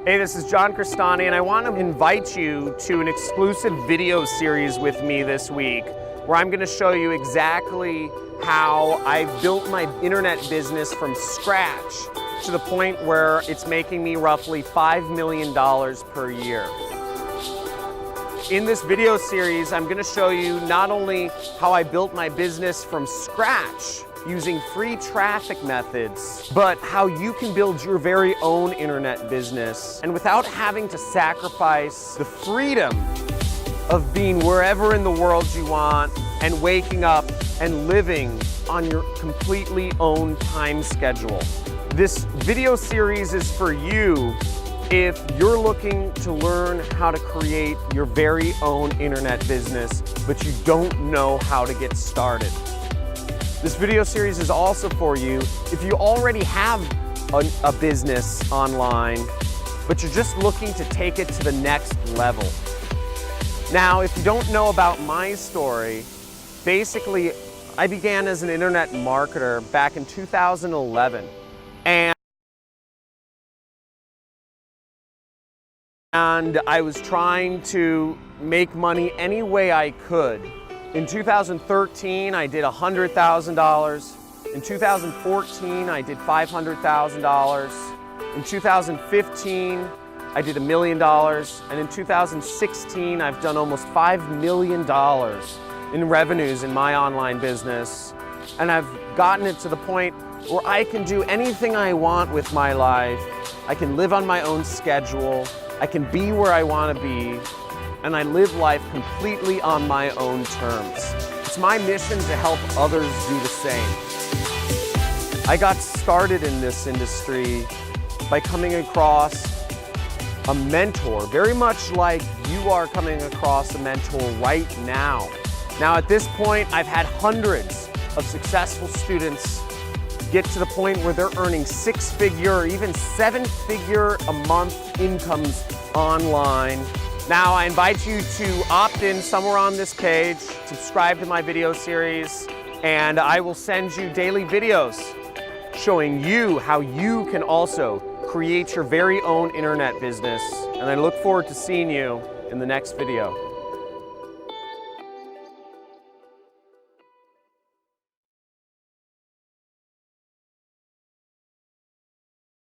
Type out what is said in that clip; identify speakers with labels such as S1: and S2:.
S1: Hey, this is John Crestani, and I want to invite you to an exclusive video series with me this week, where I'm going to show you exactly how I've built my internet business from scratch to the point where it's making me roughly $5 million per year. In this video series, I'm going to show you not only how I built my business from scratch using free traffic methods, but how you can build your very own internet business and without having to sacrifice the freedom of being wherever in the world you want and waking up and living on your completely own time schedule. This video series is for you if you're looking to learn how to create your very own internet business, but you don't know how to get started. This video series is also for you if you already have a business online, but you're just looking to take it to the next level. Now, if you don't know about my story, basically, I began as an internet marketer back in 2011. And I was trying to make money any way I could. In 2013, I did $100,000. In 2014, I did $500,000. In 2015, I did $1 million. And in 2016, I've done almost $5 million in revenues in my online business. And I've gotten it to the point where I can do anything I want with my life. I can live on my own schedule. I can be where I want to be. And I live life completely on my own terms. It's my mission to help others do the same. I got started in this industry by coming across a mentor, very much like you are coming across a mentor right now. Now at this point, I've had hundreds of successful students get to the point where they're earning six-figure or even seven-figure a month incomes online. Now, I invite you to opt in somewhere on this page, subscribe to my video series, and I will send you daily videos showing you how you can also create your very own internet business. And I look forward to seeing you in the next video.